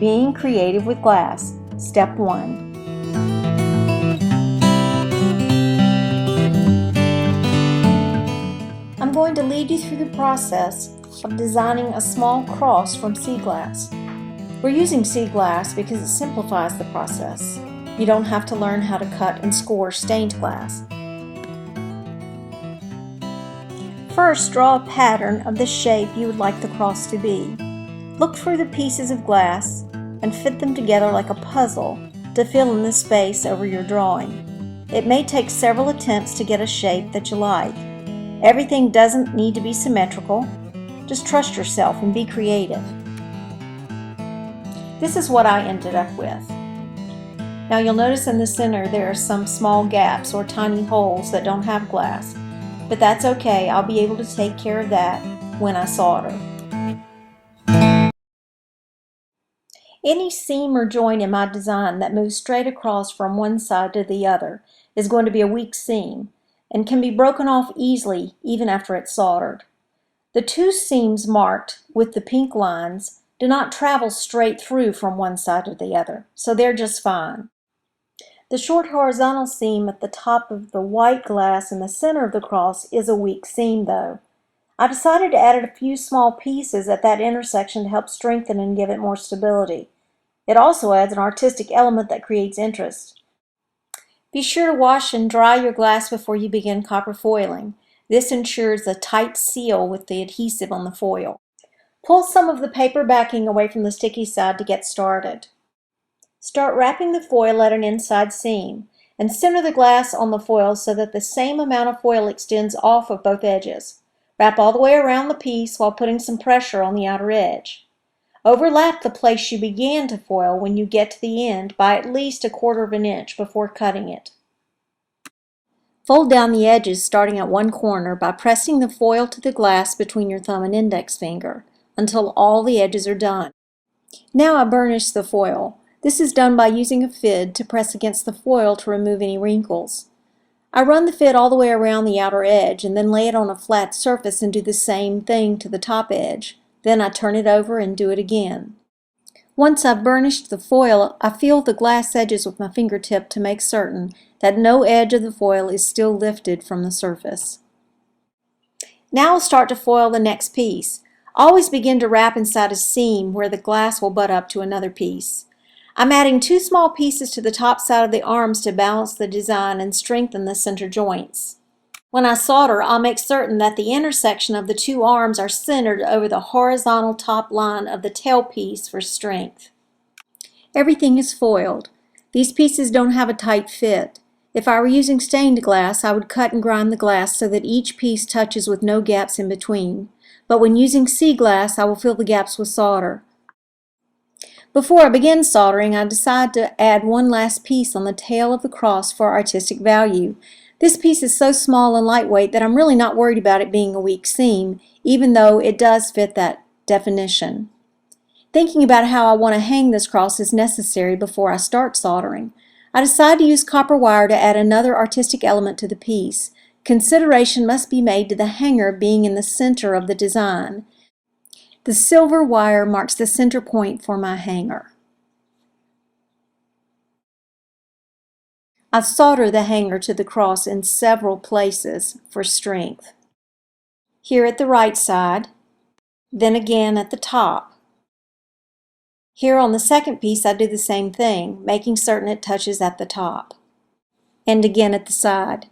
Being Creative with Glass, Step 1. I'm going to lead you through the process of designing a small cross from sea glass. We're using sea glass because it simplifies the process. You don't have to learn how to cut and score stained glass. First, draw a pattern of the shape you would like the cross to be. Look through the pieces of glass and fit them together like a puzzle to fill in the space over your drawing. It may take several attempts to get a shape that you like. Everything doesn't need to be symmetrical. Just trust yourself and be creative. This is what I ended up with. Now you'll notice in the center there are some small gaps or tiny holes that don't have glass. But that's okay, I'll be able to take care of that when I solder. Any seam or joint in my design that moves straight across from one side to the other is going to be a weak seam and can be broken off easily even after it's soldered. The two seams marked with the pink lines do not travel straight through from one side to the other, so they're just fine. The short horizontal seam at the top of the white glass in the center of the cross is a weak seam though. I decided to add a few small pieces at that intersection to help strengthen and give it more stability. It also adds an artistic element that creates interest. Be sure to wash and dry your glass before you begin copper foiling. This ensures a tight seal with the adhesive on the foil. Pull some of the paper backing away from the sticky side to get started. Start wrapping the foil at an inside seam and center the glass on the foil so that the same amount of foil extends off of both edges. Wrap all the way around the piece while putting some pressure on the outer edge. Overlap the place you began to foil when you get to the end by at least 1/4 of an inch before cutting it. Fold down the edges starting at one corner by pressing the foil to the glass between your thumb and index finger until all the edges are done. Now I burnish the foil. This is done by using a fid to press against the foil to remove any wrinkles. I run the fid all the way around the outer edge and then lay it on a flat surface and do the same thing to the top edge. Then I turn it over and do it again. Once I've burnished the foil, I feel the glass edges with my fingertip to make certain that no edge of the foil is still lifted from the surface. Now I'll start to foil the next piece. Always begin to wrap inside a seam where the glass will butt up to another piece. I'm adding 2 small pieces to the top side of the arms to balance the design and strengthen the center joints. When I solder, I'll make certain that the intersection of the 2 arms are centered over the horizontal top line of the tail piece for strength. Everything is foiled. These pieces don't have a tight fit. If I were using stained glass, I would cut and grind the glass so that each piece touches with no gaps in between. But when using sea glass, I will fill the gaps with solder. Before I begin soldering, I decide to add one last piece on the tail of the cross for artistic value. This piece is so small and lightweight that I'm really not worried about it being a weak seam, even though it does fit that definition. Thinking about how I want to hang this cross is necessary before I start soldering. I decide to use copper wire to add another artistic element to the piece. Consideration must be made to the hanger being in the center of the design. The silver wire marks the center point for my hanger. I solder the hanger to the cross in several places for strength. Here at the right side, then again at the top. Here on the second piece I do the same thing, making certain it touches at the top. And again at the side.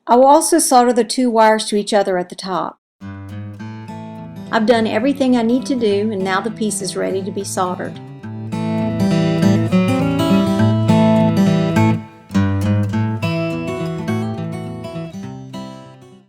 I will also solder the 2 wires to each other at the top. I've done everything I need to do and now the piece is ready to be soldered.